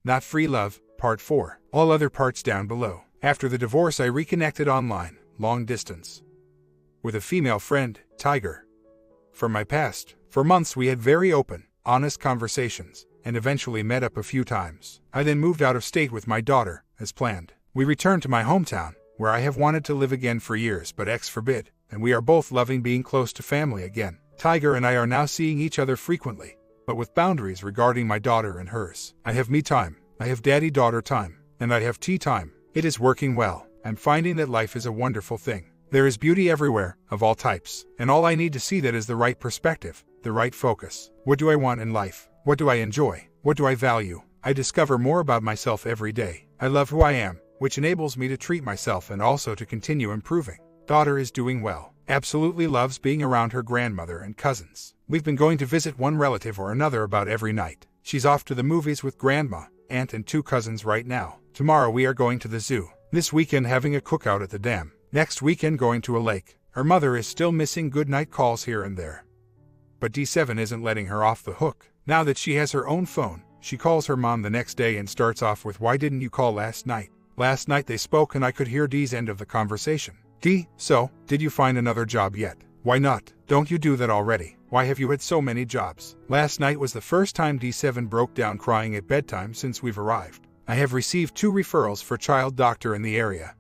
Not Free Love, Part 4. All other parts down below. After the divorce, I reconnected online, long distance, with a female friend, Tiger, from my past. For months we had very open, honest conversations, and eventually met up a few times. I then moved out of state with my daughter, as planned. We returned to my hometown, where I have wanted to live again for years, but X forbid, and we are both loving being close to family again. Tiger and I are now seeing each other frequently, but with boundaries regarding my daughter and hers. I have me time, I have daddy-daughter time, and I have tea time. It is working well. I'm finding that life is a wonderful thing. There is beauty everywhere, of all types, and all I need to see that is the right perspective, the right focus. What do I want in life? What do I enjoy? What do I value? I discover more about myself every day. I love who I am, which enables me to treat myself and also to continue improving. Daughter is doing well. Absolutely loves being around her grandmother and cousins. We've been going to visit one relative or another about every night. She's off to the movies with grandma, aunt and 2 cousins right now. Tomorrow we are going to the zoo. This weekend having a cookout at the dam. Next weekend going to a lake. Her mother is still missing good night calls here and there, but D7 isn't letting her off the hook. Now that she has her own phone, she calls her mom the next day and starts off with, "Why didn't you call last night?" Last night they spoke and I could hear D's end of the conversation. D, so, did you find another job yet? Why not? Don't you do that already? Why have you had so many jobs? Last night was the first time D7 broke down crying at bedtime since we've arrived. I have received 2 referrals for child doctor in the area,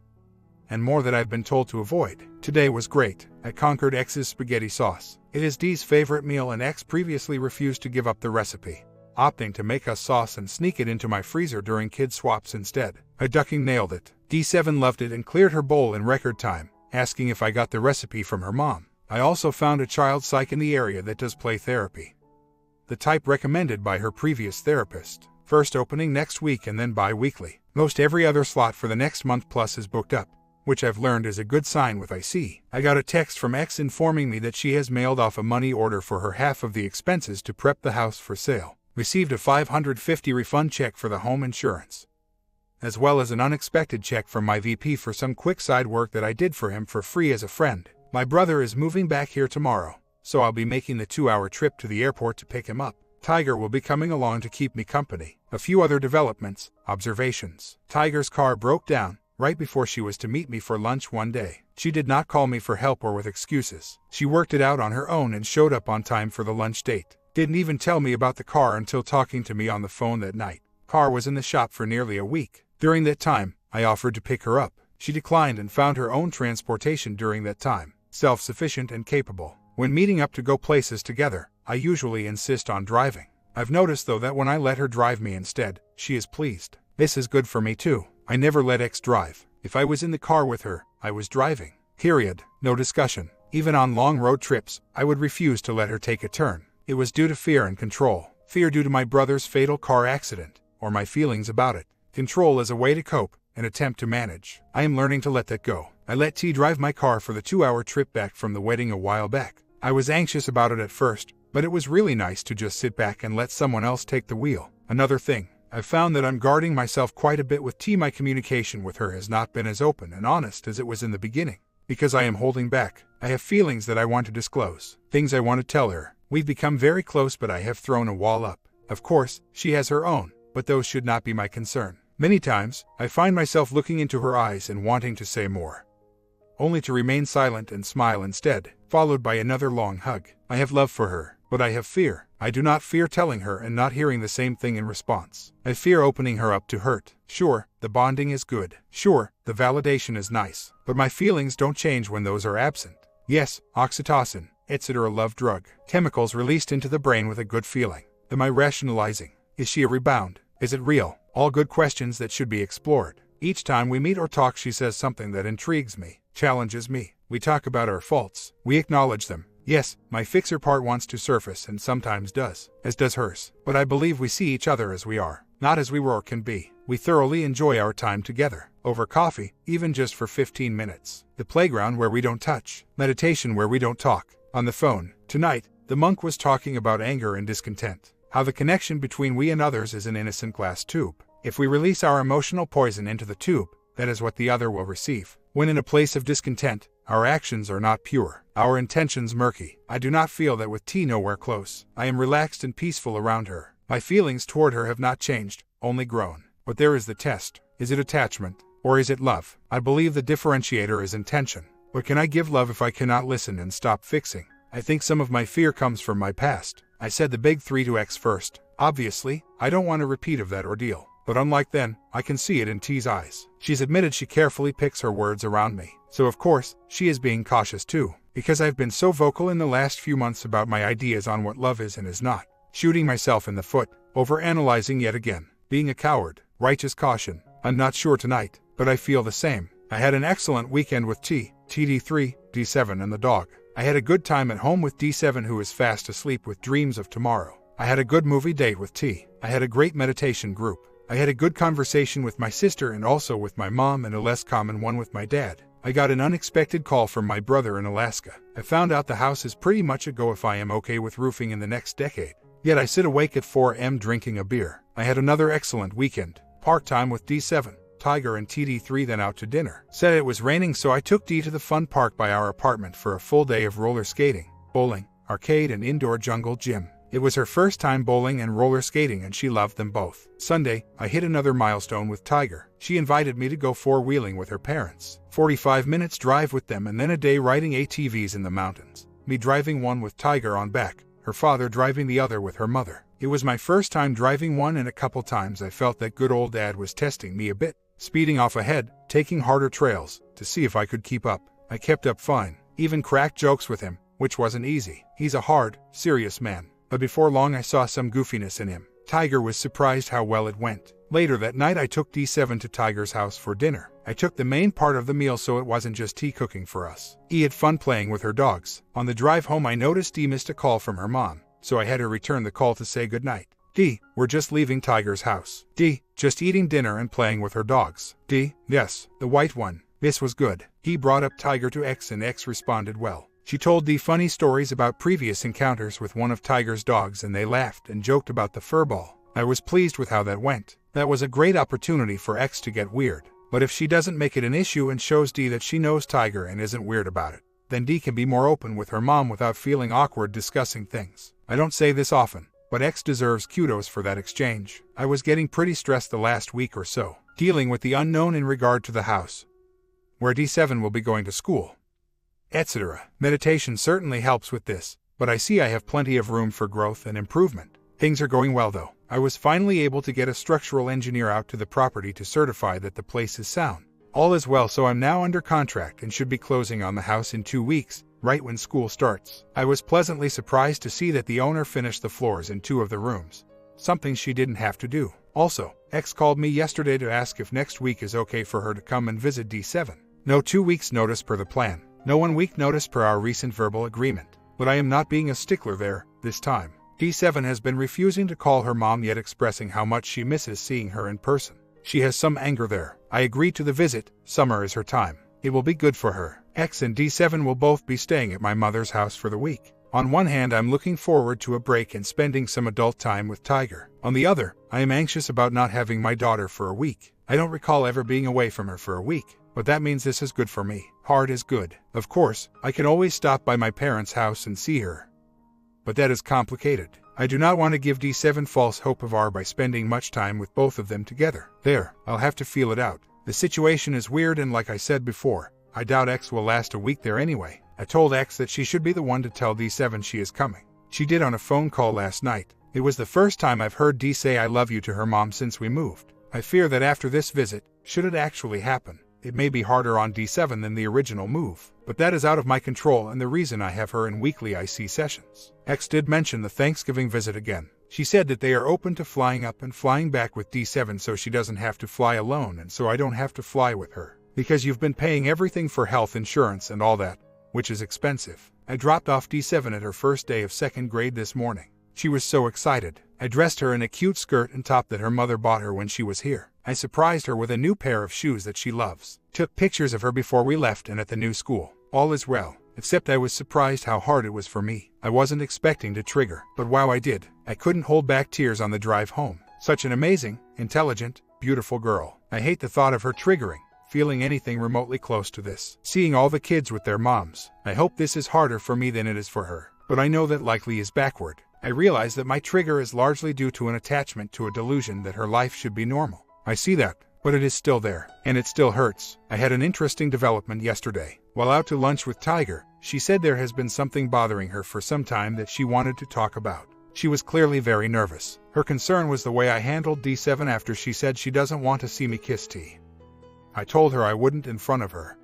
and more that I've been told to avoid. Today was great. I conquered X's spaghetti sauce. It is D's favorite meal and X previously refused to give up the recipe, opting to make us sauce and sneak it into my freezer during kid swaps instead. I ducking nailed it. D7 loved it and cleared her bowl in record time, asking if I got the recipe from her mom. I also found a child psych in the area that does play therapy, the type recommended by her previous therapist. First opening next week and then bi-weekly. Most every other slot for the next month plus is booked up, which I've learned is a good sign with IC. I got a text from X informing me that she has mailed off a money order for her half of the expenses to prep the house for sale. Received a $550 refund check for the home insurance, as well as an unexpected check from my VP for some quick side work that I did for him for free as a friend. My brother is moving back here tomorrow, so I'll be making the 2-hour trip to the airport to pick him up. Tiger will be coming along to keep me company. A few other developments, observations. Tiger's car broke down right before she was to meet me for lunch one day. She did not call me for help or with excuses. She worked it out on her own and showed up on time for the lunch date. Didn't even tell me about the car until talking to me on the phone that night. Car was in the shop for nearly a week. During that time, I offered to pick her up. She declined and found her own transportation during that time. Self-sufficient and capable. When meeting up to go places together, I usually insist on driving. I've noticed though that when I let her drive me instead, she is pleased. This is good for me too. I never let X drive. If I was in the car with her, I was driving. Period. No discussion. Even on long road trips, I would refuse to let her take a turn. It was due to fear and control. Fear due to my brother's fatal car accident, or my feelings about it. Control is a way to cope, an attempt to manage. I am learning to let that go. I let T drive my car for the 2-hour trip back from the wedding a while back. I was anxious about it at first, but it was really nice to just sit back and let someone else take the wheel. Another thing, I've found that I'm guarding myself quite a bit with T. My communication with her has not been as open and honest as it was in the beginning, because I am holding back. I have feelings that I want to disclose, things I want to tell her. We've become very close, but I have thrown a wall up. Of course, she has her own, but those should not be my concern. Many times, I find myself looking into her eyes and wanting to say more, only to remain silent and smile instead, followed by another long hug. I have love for her, but I have fear. I do not fear telling her and not hearing the same thing in response. I fear opening her up to hurt. Sure, the bonding is good. Sure, the validation is nice. But my feelings don't change when those are absent. Yes, oxytocin, etc. love drug. Chemicals released into the brain with a good feeling. Am I rationalizing? Is she a rebound? Is it real? All good questions that should be explored. Each time we meet or talk, she says something that intrigues me, challenges me. We talk about our faults. We acknowledge them. Yes, my fixer part wants to surface and sometimes does, as does hers. But I believe we see each other as we are, not as we were or can be. We thoroughly enjoy our time together, over coffee, even just for 15 minutes. The playground where we don't touch. Meditation where we don't talk. On the phone. Tonight, the monk was talking about anger and discontent. How the connection between we and others is an innocent glass tube. If we release our emotional poison into the tube, that is what the other will receive. When in a place of discontent, our actions are not pure, our intentions murky. I do not feel that with T nowhere close. I am relaxed and peaceful around her. My feelings toward her have not changed, only grown. But there is the test. Is it attachment, or is it love? I believe the differentiator is intention. But can I give love if I cannot listen and stop fixing? I think some of my fear comes from my past. I said the big three to X first. Obviously, I don't want a repeat of that ordeal. But unlike then, I can see it in T's eyes. She's admitted she carefully picks her words around me. So of course, she is being cautious too. Because I've been so vocal in the last few months about my ideas on what love is and is not. Shooting myself in the foot, overanalyzing yet again. Being a coward, righteous caution. I'm not sure tonight, but I feel the same. I had an excellent weekend with T, TD3, D7 and the dog. I had a good time at home with D7 who is fast asleep with dreams of tomorrow. I had a good movie date with T. I had a great meditation group. I had a good conversation with my sister and also with my mom and a less common one with my dad. I got an unexpected call from my brother in Alaska. I found out the house is pretty much a go if I am okay with roofing in the next decade. Yet I sit awake at 4 a.m. drinking a beer. I had another excellent weekend. Park time with D7, Tiger and TD3 then out to dinner. Said it was raining so I took D to the fun park by our apartment for a full day of roller skating, bowling, arcade and indoor jungle gym. It was her first time bowling and roller skating and she loved them both. Sunday, I hit another milestone with Tiger. She invited me to go four-wheeling with her parents. 45 minutes drive with them and then a day riding ATVs in the mountains. Me driving one with Tiger on back, her father driving the other with her mother. It was my first time driving one and a couple times I felt that good old dad was testing me a bit. Speeding off ahead, taking harder trails, to see if I could keep up. I kept up fine, even cracked jokes with him, which wasn't easy. He's a hard, serious man. But before long I saw some goofiness in him. Tiger was surprised how well it went. Later that night I took D7 to Tiger's house for dinner. I took the main part of the meal so it wasn't just T cooking for us. E had fun playing with her dogs. On the drive home I noticed D missed a call from her mom, so I had her return the call to say goodnight. D, we're just leaving Tiger's house. D, just eating dinner and playing with her dogs. D, yes, the white one. This was good. He brought up Tiger to X and X responded well. She told D funny stories about previous encounters with one of Tiger's dogs and they laughed and joked about the furball. I was pleased with how that went. That was a great opportunity for X to get weird. But if she doesn't make it an issue and shows D that she knows Tiger and isn't weird about it, then D can be more open with her mom without feeling awkward discussing things. I don't say this often, but X deserves kudos for that exchange. I was getting pretty stressed the last week or so, dealing with the unknown in regard to the house, where D7 will be going to school, etc. Meditation certainly helps with this, but I see I have plenty of room for growth and improvement. Things are going well though. I was finally able to get a structural engineer out to the property to certify that the place is sound. All is well, so I'm now under contract and should be closing on the house in 2 weeks, right when school starts. I was pleasantly surprised to see that the owner finished the floors in 2 of the rooms, something she didn't have to do. Also, X called me yesterday to ask if next week is okay for her to come and visit D7. No 2 weeks notice per the plan. No 1 week notice per our recent verbal agreement. But I am not being a stickler there, this time. D7 has been refusing to call her mom yet expressing how much she misses seeing her in person. She has some anger there. I agreed to the visit. Summer is her time. It will be good for her. X and D7 will both be staying at my mother's house for the week. On one hand, I'm looking forward to a break and spending some adult time with Tiger. On the other, I am anxious about not having my daughter for a week. I don't recall ever being away from her for a week, but that means this is good for me. Hard is good. Of course, I can always stop by my parents' house and see her, but that is complicated. I do not want to give D7 false hope of R by spending much time with both of them together. There, I'll have to feel it out. The situation is weird and like I said before, I doubt X will last a week there anyway. I told X that she should be the one to tell D7 she is coming. She did on a phone call last night. It was the first time I've heard D say I love you to her mom since we moved. I fear that after this visit, should it actually happen, it may be harder on D7 than the original move. But that is out of my control and the reason I have her in weekly IC sessions. X did mention the Thanksgiving visit again. She said that they are open to flying up and flying back with D7 so she doesn't have to fly alone and so I don't have to fly with her. Because you've been paying everything for health insurance and all that, which is expensive. I dropped off D7 at her first day of 2nd grade this morning. She was so excited. I dressed her in a cute skirt and top that her mother bought her when she was here. I surprised her with a new pair of shoes that she loves. Took pictures of her before we left and at the new school. All is well, except I was surprised how hard it was for me. I wasn't expecting to trigger, but wow I did. I couldn't hold back tears on the drive home. Such an amazing, intelligent, beautiful girl. I hate the thought of her triggering, feeling anything remotely close to this. Seeing all the kids with their moms. I hope this is harder for me than it is for her, but I know that likely is backward. I realize that my trigger is largely due to an attachment to a delusion that her life should be normal. I see that, but it is still there, and it still hurts. I had an interesting development yesterday. While out to lunch with Tiger, she said there has been something bothering her for some time that she wanted to talk about. She was clearly very nervous. Her concern was the way I handled D7 after she said she doesn't want to see me kiss T. I told her I wouldn't in front of her.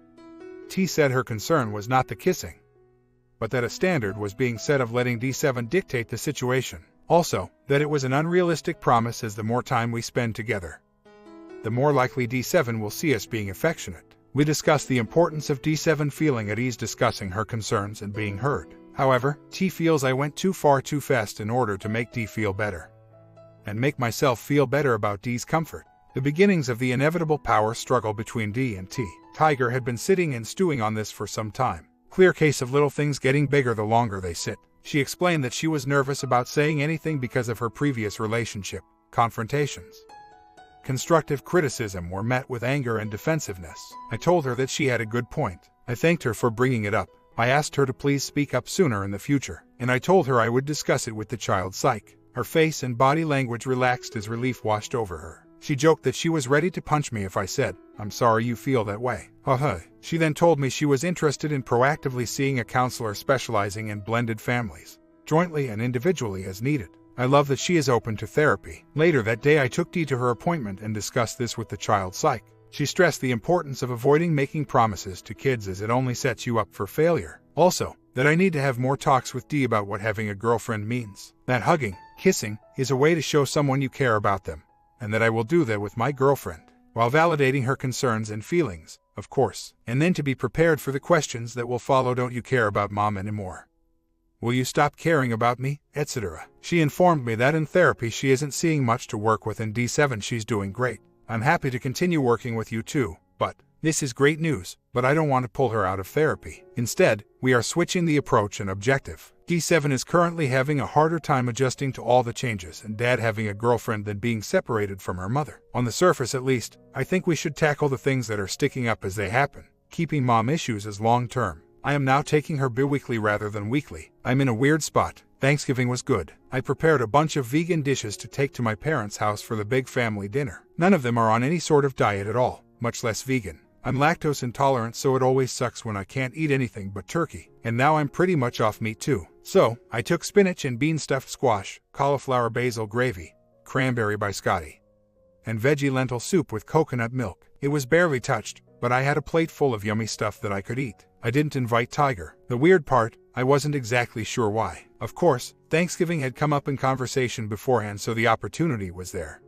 T said her concern was not the kissing, but that a standard was being set of letting D7 dictate the situation. Also, that it was an unrealistic promise, as the more time we spend together, the more likely D7 will see us being affectionate. We discussed the importance of D7 feeling at ease discussing her concerns and being heard. However, T feels I went too far too fast in order to make D feel better, and make myself feel better about D's comfort. The beginnings of the inevitable power struggle between D and T. Tiger had been sitting and stewing on this for some time. Clear case of little things getting bigger the longer they sit. She explained that she was nervous about saying anything because of her previous relationship confrontations. Constructive criticism were met with anger and defensiveness. I told her that she had a good point. I thanked her for bringing it up. I asked her to please speak up sooner in the future, and I told her I would discuss it with the child psych. Her face and body language relaxed as relief washed over her. She joked that she was ready to punch me if I said, "I'm sorry you feel that way." She then told me she was interested in proactively seeing a counselor specializing in blended families, jointly and individually as needed. I love that she is open to therapy. Later that day I took Dee to her appointment and discussed this with the child psych. She stressed the importance of avoiding making promises to kids as it only sets you up for failure. Also, that I need to have more talks with Dee about what having a girlfriend means. That hugging, kissing, is a way to show someone you care about them, and that I will do that with my girlfriend, while validating her concerns and feelings, of course, and then to be prepared for the questions that will follow. Don't you care about mom anymore? Will you stop caring about me, etc. She informed me that in therapy she isn't seeing much to work with, in D7 she's doing great. I'm happy to continue working with you too, but this is great news, but I don't want to pull her out of therapy. Instead, we are switching the approach and objective. D7 is currently having a harder time adjusting to all the changes and dad having a girlfriend than being separated from her mother. On the surface at least, I think we should tackle the things that are sticking up as they happen, keeping mom issues as long-term. I am now taking her bi-weekly rather than weekly. I'm in a weird spot. Thanksgiving was good. I prepared a bunch of vegan dishes to take to my parents' house for the big family dinner. None of them are on any sort of diet at all, much less vegan. I'm lactose intolerant, so it always sucks when I can't eat anything but turkey. And now I'm pretty much off meat too. So, I took spinach and bean stuffed squash, cauliflower basil gravy, cranberry biscotti, and veggie lentil soup with coconut milk. It was barely touched, but I had a plate full of yummy stuff that I could eat. I didn't invite Tiger. The weird part, I wasn't exactly sure why. Of course, Thanksgiving had come up in conversation beforehand, so the opportunity was there.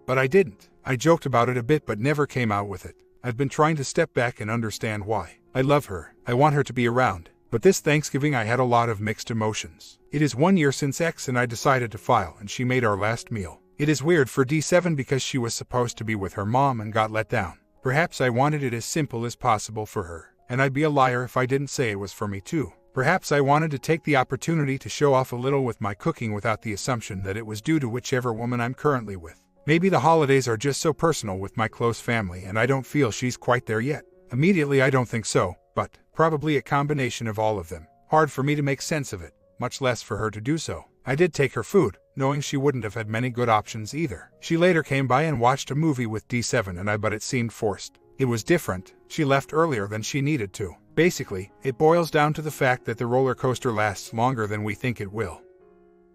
But I didn't. I joked about it a bit but never came out with it. I've been trying to step back and understand why. I love her. I want her to be around. But this Thanksgiving I had a lot of mixed emotions. It is 1 year since X and I decided to file, and she made our last meal. It is weird for D7 because she was supposed to be with her mom and got let down. Perhaps I wanted it as simple as possible for her, and I'd be a liar if I didn't say it was for me too. Perhaps I wanted to take the opportunity to show off a little with my cooking without the assumption that it was due to whichever woman I'm currently with. Maybe the holidays are just so personal with my close family and I don't feel she's quite there yet. Immediately I don't think so, but probably a combination of all of them. Hard for me to make sense of it, much less for her to do so. I did take her food, knowing she wouldn't have had many good options either. She later came by and watched a movie with D7 and I, but it seemed forced. It was different. She left earlier than she needed to. Basically, it boils down to the fact that the roller coaster lasts longer than we think it will,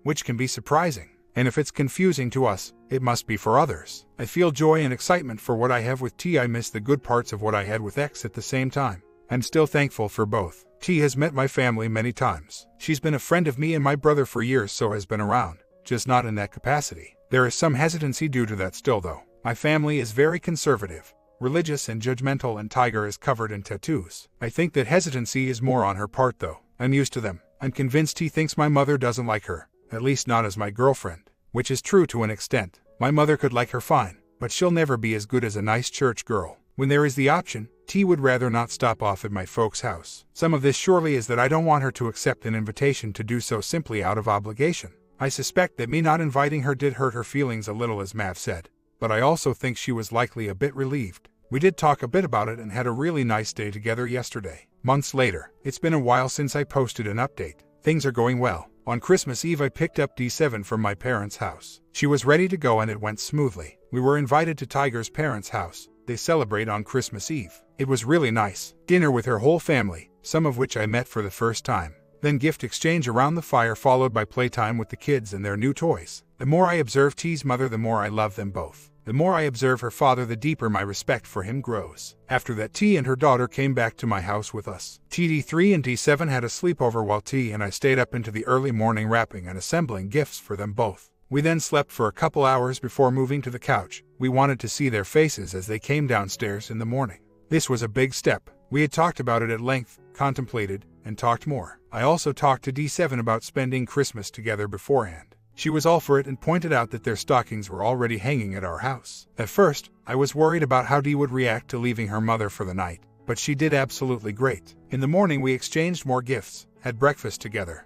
which can be surprising. And if it's confusing to us, it must be for others. I feel joy and excitement for what I have with T. I miss the good parts of what I had with X at the same time. I'm still thankful for both. T has met my family many times. She's been a friend of me and my brother for years, so has been around, just not in that capacity. There is some hesitancy due to that still though. My family is very conservative, religious and judgmental, and Tiger is covered in tattoos. I think that hesitancy is more on her part though. I'm used to them. I'm convinced T thinks my mother doesn't like her, at least not as my girlfriend, which is true to an extent. My mother could like her fine, but she'll never be as good as a nice church girl. When there is the option, T would rather not stop off at my folks' house. Some of this surely is that I don't want her to accept an invitation to do so simply out of obligation. I suspect that me not inviting her did hurt her feelings a little, as Mav said, but I also think she was likely a bit relieved. We did talk a bit about it and had a really nice day together yesterday. Months later, it's been a while since I posted an update. Things are going well. On Christmas Eve I picked up D7 from my parents' house. She was ready to go and it went smoothly. We were invited to Tiger's parents' house. They celebrate on Christmas Eve. It was really nice. Dinner with her whole family, some of which I met for the first time. Then gift exchange around the fire followed by playtime with the kids and their new toys. The more I observe T's mother, the more I love them both. The more I observe her father, the deeper my respect for him grows. After that, T and her daughter came back to my house with us. TD3 and D7 had a sleepover while T and I stayed up into the early morning wrapping and assembling gifts for them both. We then slept for a couple hours before moving to the couch. We wanted to see their faces as they came downstairs in the morning. This was a big step. We had talked about it at length, contemplated, and talked more. I also talked to D7 about spending Christmas together beforehand. She was all for it and pointed out that their stockings were already hanging at our house. At first, I was worried about how Dee would react to leaving her mother for the night, but she did absolutely great. In the morning we exchanged more gifts, had breakfast together,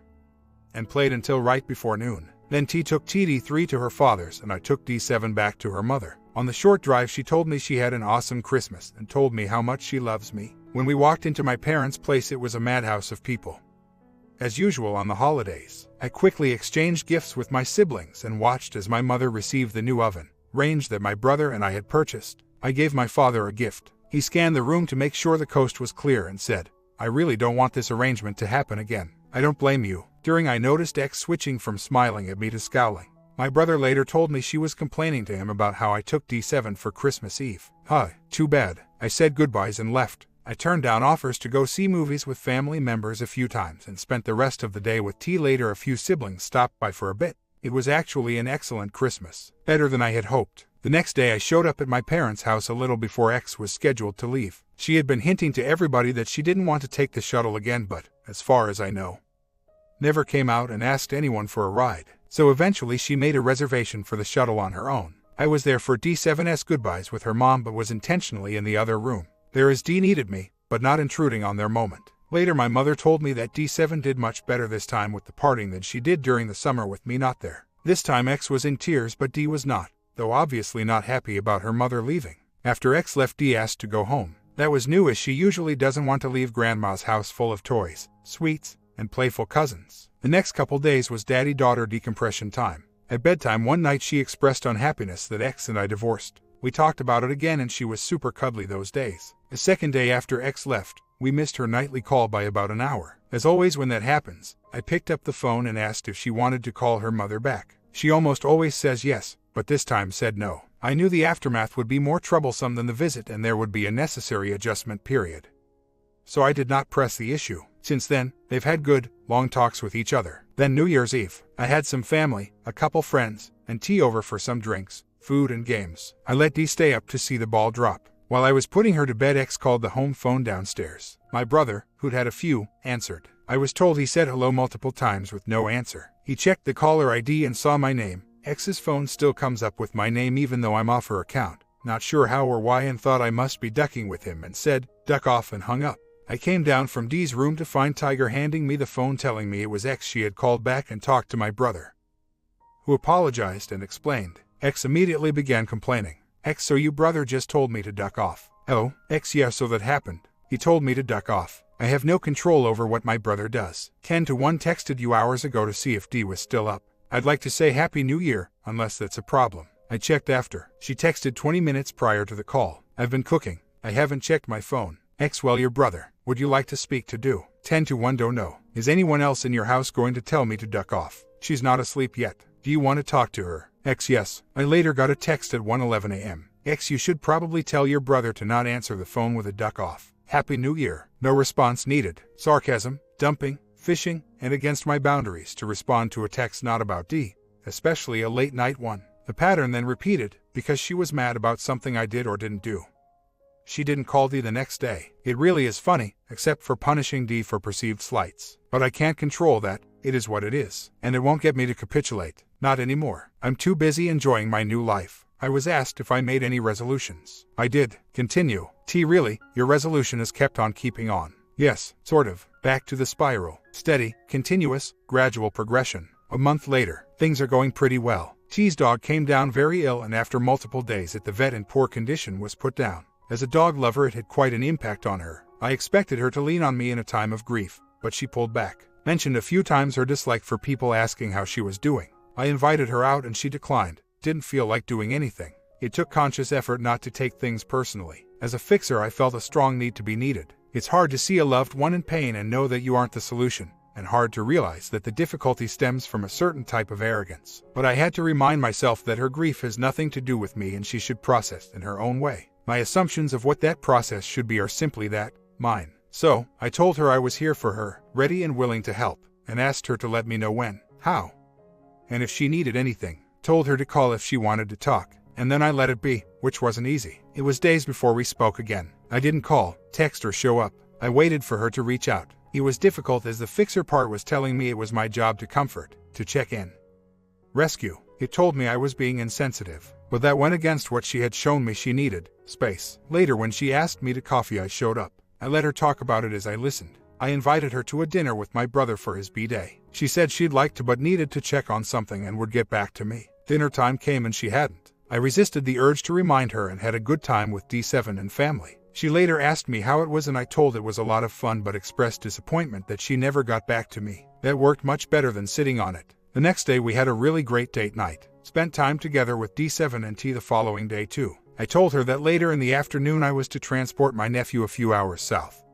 and played until right before noon. Then T took TD3 to her father's and I took D7 back to her mother. On the short drive she told me she had an awesome Christmas and told me how much she loves me. When we walked into my parents' place it was a madhouse of people. As usual on the holidays, I quickly exchanged gifts with my siblings and watched as my mother received the new oven range that my brother and I had purchased. I gave my father a gift. He scanned the room to make sure the coast was clear and said, "I really don't want this arrangement to happen again." I don't blame you. During I noticed X switching from smiling at me to scowling. My brother later told me she was complaining to him about how I took D7 for Christmas Eve. Too bad. I said goodbyes and left. I turned down offers to go see movies with family members a few times and spent the rest of the day with T. Later a few siblings stopped by for a bit. It was actually an excellent Christmas. Better than I had hoped. The next day I showed up at my parents' house a little before X was scheduled to leave. She had been hinting to everybody that she didn't want to take the shuttle again but, as far as I know, never came out and asked anyone for a ride. So eventually she made a reservation for the shuttle on her own. I was there for D7's goodbyes with her mom but was intentionally in the other room. There as D needed me, but not intruding on their moment. Later my mother told me that D7 did much better this time with the parting than she did during the summer with me not there. This time X was in tears but D was not, though obviously not happy about her mother leaving. After X left, D asked to go home. That was new as she usually doesn't want to leave grandma's house full of toys, sweets, and playful cousins. The next couple days was daddy-daughter decompression time. At bedtime one night she expressed unhappiness that X and I divorced. We talked about it again and she was super cuddly those days. The second day after X left, we missed her nightly call by about an hour. As always when that happens, I picked up the phone and asked if she wanted to call her mother back. She almost always says yes, but this time said no. I knew the aftermath would be more troublesome than the visit and there would be a necessary adjustment period. So I did not press the issue. Since then, they've had good, long talks with each other. Then New Year's Eve, I had some family, a couple friends, and tea over for some drinks, food and games. I let Dee stay up to see the ball drop. While I was putting her to bed, X called the home phone downstairs. My brother, who'd had a few, answered. I was told he said hello multiple times with no answer. He checked the caller ID and saw my name. X's phone still comes up with my name even though I'm off her account. Not sure how or why and thought I must be ducking with him and said, "Duck off," and hung up. I came down from Dee's room to find Tiger handing me the phone telling me it was X. She had called back and talked to my brother, who apologized and explained. X immediately began complaining. X, so your brother just told me to duck off. Oh, X, yeah, so that happened. He told me to duck off. I have no control over what my brother does. 10-1 texted you hours ago to see if Dee was still up. I'd like to say Happy New Year, unless that's a problem. I checked after. She texted 20 minutes prior to the call. I've been cooking. I haven't checked my phone. X, well, your brother. Would you like to speak to Do? 10-1 don't know. Is anyone else in your house going to tell me to duck off? She's not asleep yet. Do you want to talk to her? X, yes. I later got a text at 1:11 a.m. X, you should probably tell your brother to not answer the phone with a duck off. Happy New Year. No response needed. Sarcasm, dumping, fishing, and against my boundaries to respond to a text not about D, especially a late night one. The pattern then repeated, because she was mad about something I did or didn't do. She didn't call Dee the next day. It really is funny, except for punishing Dee for perceived slights. But I can't control that. It is what it is. And it won't get me to capitulate. Not anymore. I'm too busy enjoying my new life. I was asked if I made any resolutions. I did. Continue. T, really, your resolution is kept on keeping on. Yes, sort of. Back to the spiral. Steady, continuous, gradual progression. A month later, things are going pretty well. T's dog came down very ill and after multiple days at the vet in poor condition was put down. As a dog lover, it had quite an impact on her. I expected her to lean on me in a time of grief, but she pulled back. Mentioned a few times her dislike for people asking how she was doing. I invited her out and she declined. Didn't feel like doing anything. It took conscious effort not to take things personally. As a fixer, I felt a strong need to be needed. It's hard to see a loved one in pain and know that you aren't the solution, and hard to realize that the difficulty stems from a certain type of arrogance. But I had to remind myself that her grief has nothing to do with me and she should process in her own way. My assumptions of what that process should be are simply that, mine. So, I told her I was here for her, ready and willing to help, and asked her to let me know when, how, and if she needed anything. Told her to call if she wanted to talk, and then I let it be, which wasn't easy. It was days before we spoke again. I didn't call, text, or show up. I waited for her to reach out. It was difficult as the fixer part was telling me it was my job to comfort, to check in, rescue. It told me I was being insensitive, but that went against what she had shown me she needed, space. Later when she asked me to coffee, I showed up. I let her talk about it as I listened. I invited her to a dinner with my brother for his B-day. She said she'd like to but needed to check on something and would get back to me. Dinner time came and she hadn't. I resisted the urge to remind her and had a good time with D7 and family. She later asked me how it was and I told it was a lot of fun but expressed disappointment that she never got back to me. That worked much better than sitting on it. The next day we had a really great date night. Spent time together with D7 and T the following day too. I told her that later in the afternoon I was to transport my nephew a few hours south,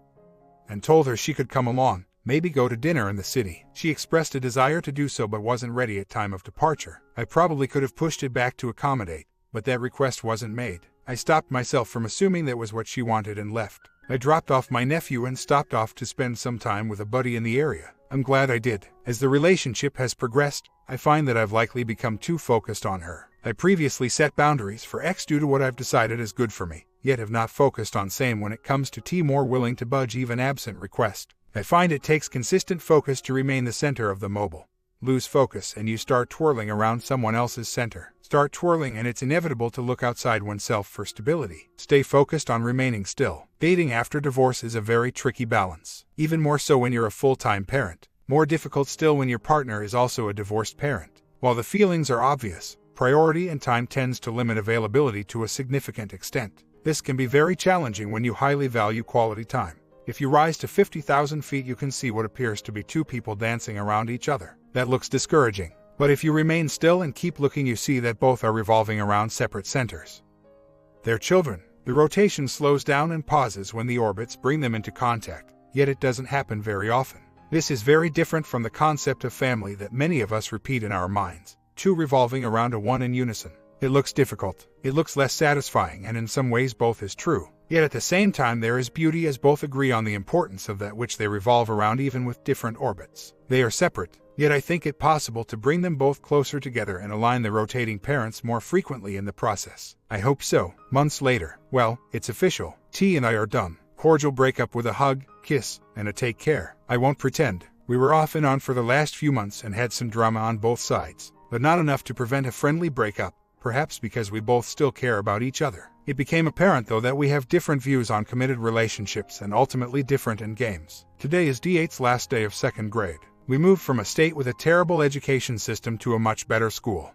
and told her she could come along, maybe go to dinner in the city. She expressed a desire to do so but wasn't ready at time of departure. I probably could have pushed it back to accommodate, but that request wasn't made. I stopped myself from assuming that was what she wanted and left. I dropped off my nephew and stopped off to spend some time with a buddy in the area. I'm glad I did. As the relationship has progressed, I find that I've likely become too focused on her. I previously set boundaries for X due to what I've decided is good for me, yet have not focused on same when it comes to T, more willing to budge even absent request. I find it takes consistent focus to remain the center of the mobile. Lose focus and you start twirling around someone else's center. Start twirling and it's inevitable to look outside oneself for stability. Stay focused on remaining still. Dating after divorce is a very tricky balance. Even more so when you're a full-time parent. More difficult still when your partner is also a divorced parent. While the feelings are obvious, priority and time tends to limit availability to a significant extent. This can be very challenging when you highly value quality time. If you rise to 50,000 feet, you can see what appears to be two people dancing around each other. That looks discouraging. But if you remain still and keep looking, you see that both are revolving around separate centers. They're children. The rotation slows down and pauses when the orbits bring them into contact, yet it doesn't happen very often. This is very different from the concept of family that many of us repeat in our minds. Two revolving around a one in unison. It looks difficult. It looks less satisfying, and in some ways both is true. Yet at the same time there is beauty as both agree on the importance of that which they revolve around even with different orbits. They are separate, yet I think it possible to bring them both closer together and align the rotating parents more frequently in the process. I hope so. Months later, well, it's official. T and I are done. Cordial breakup with a hug, kiss, and a take care. I won't pretend. We were off and on for the last few months and had some drama on both sides, but not enough to prevent a friendly breakup, perhaps because we both still care about each other. It became apparent though that we have different views on committed relationships and ultimately different end games. Today is D8's last day of second grade. We moved from a state with a terrible education system to a much better school.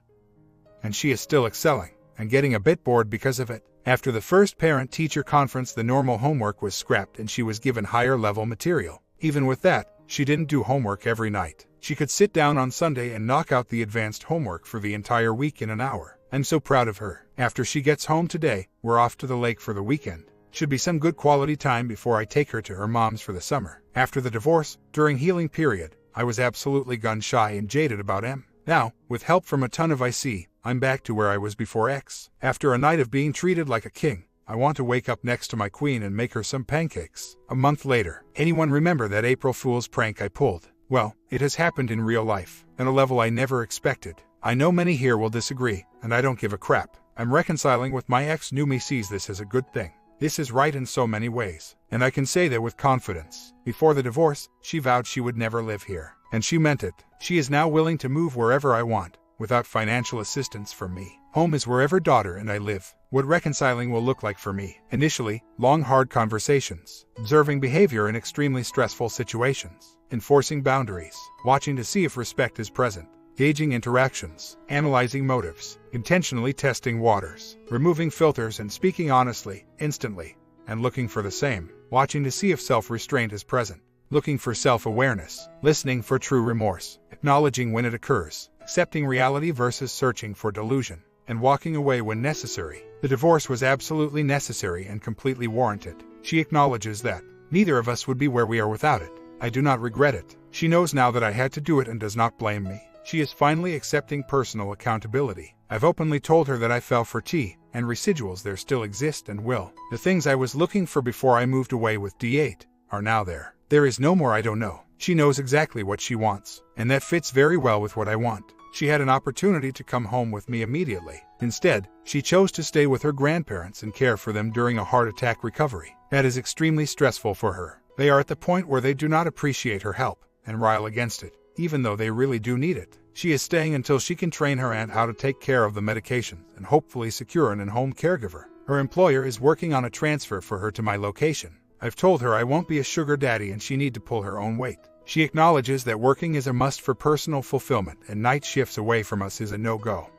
And she is still excelling, and getting a bit bored because of it. After the first parent-teacher conference, the normal homework was scrapped and she was given higher-level material. Even with that, she didn't do homework every night. She could sit down on Sunday and knock out the advanced homework for the entire week in an hour. I'm so proud of her. After she gets home today, we're off to the lake for the weekend. Should be some good quality time before I take her to her mom's for the summer. After the divorce, during healing period, I was absolutely gun-shy and jaded about M. Now, with help from a ton of IC, I'm back to where I was before X. After a night of being treated like a king, I want to wake up next to my queen and make her some pancakes. A month later, anyone remember that April Fool's prank I pulled? Well, it has happened in real life, at a level I never expected. I know many here will disagree, and I don't give a crap. I'm reconciling with my ex. New me sees this as a good thing. This is right in so many ways, and I can say that with confidence. Before the divorce, she vowed she would never live here, and she meant it. She is now willing to move wherever I want, without financial assistance from me. Home is wherever daughter and I live. What reconciling will look like for me. Initially, long hard conversations, observing behavior in extremely stressful situations, enforcing boundaries, watching to see if respect is present, gauging interactions, analyzing motives, intentionally testing waters, removing filters and speaking honestly, instantly, and looking for the same, watching to see if self-restraint is present. looking for self-awareness, listening for true remorse, acknowledging when it occurs, accepting reality versus searching for delusion, and walking away when necessary. The divorce was absolutely necessary and completely warranted. She acknowledges that neither of us would be where we are without it. I do not regret it. She knows now that I had to do it and does not blame me. She is finally accepting personal accountability. I've openly told her that I fell for T, and residuals there still exist and will. The things I was looking for before I moved away with D8 are now there. There is no more I don't know. She knows exactly what she wants, and that fits very well with what I want. She had an opportunity to come home with me immediately. Instead, she chose to stay with her grandparents and care for them during a heart attack recovery. That is extremely stressful for her. They are at the point where they do not appreciate her help and rile against it, even though they really do need it. She is staying until she can train her aunt how to take care of the medication and hopefully secure an in-home caregiver. Her employer is working on a transfer for her to my location. I've told her I won't be a sugar daddy and she need to pull her own weight. She acknowledges that working is a must for personal fulfillment and night shifts away from us is a no-go,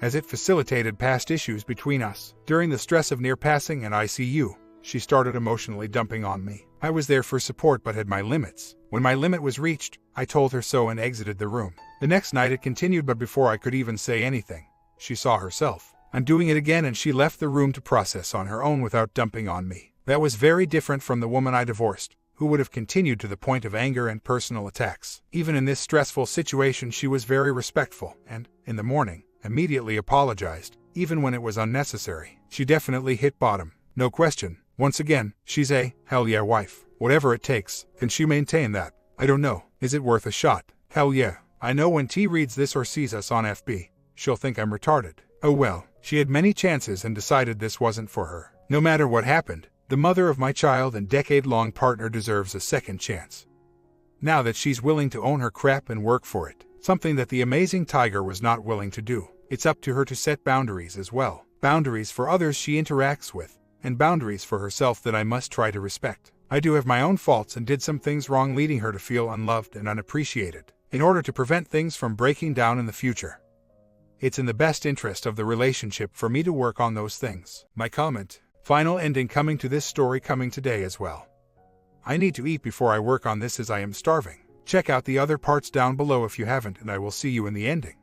as it facilitated past issues between us. During the stress of near passing and ICU, she started emotionally dumping on me. I was there for support but had my limits. When my limit was reached, I told her so and exited the room. The next night it continued, but before I could even say anything, she saw herself. I'm doing it again, and she left the room to process on her own without dumping on me. That was very different from the woman I divorced, who would have continued to the point of anger and personal attacks. Even in this stressful situation, she was very respectful and, in the morning, immediately apologized, even when it was unnecessary. She definitely hit bottom, no question. Once again, she's a hell yeah wife. Whatever it takes. Can she maintain that? I don't know. Is it worth a shot? Hell yeah. I know when T reads this or sees us on FB, she'll think I'm retarded. Oh well, she had many chances and decided this wasn't for her. No matter what happened, the mother of my child and decade-long partner deserves a second chance. Now that she's willing to own her crap and work for it, something that the amazing Tiger was not willing to do, it's up to her to set boundaries as well. Boundaries for others she interacts with, and boundaries for herself that I must try to respect. I do have my own faults and did some things wrong, leading her to feel unloved and unappreciated. In order to prevent things from breaking down in the future, it's in the best interest of the relationship for me to work on those things. My comment. Final ending coming to this story coming today as well. I need to eat before I work on this as I am starving. Check out the other parts down below if you haven't, and I will see you in the ending.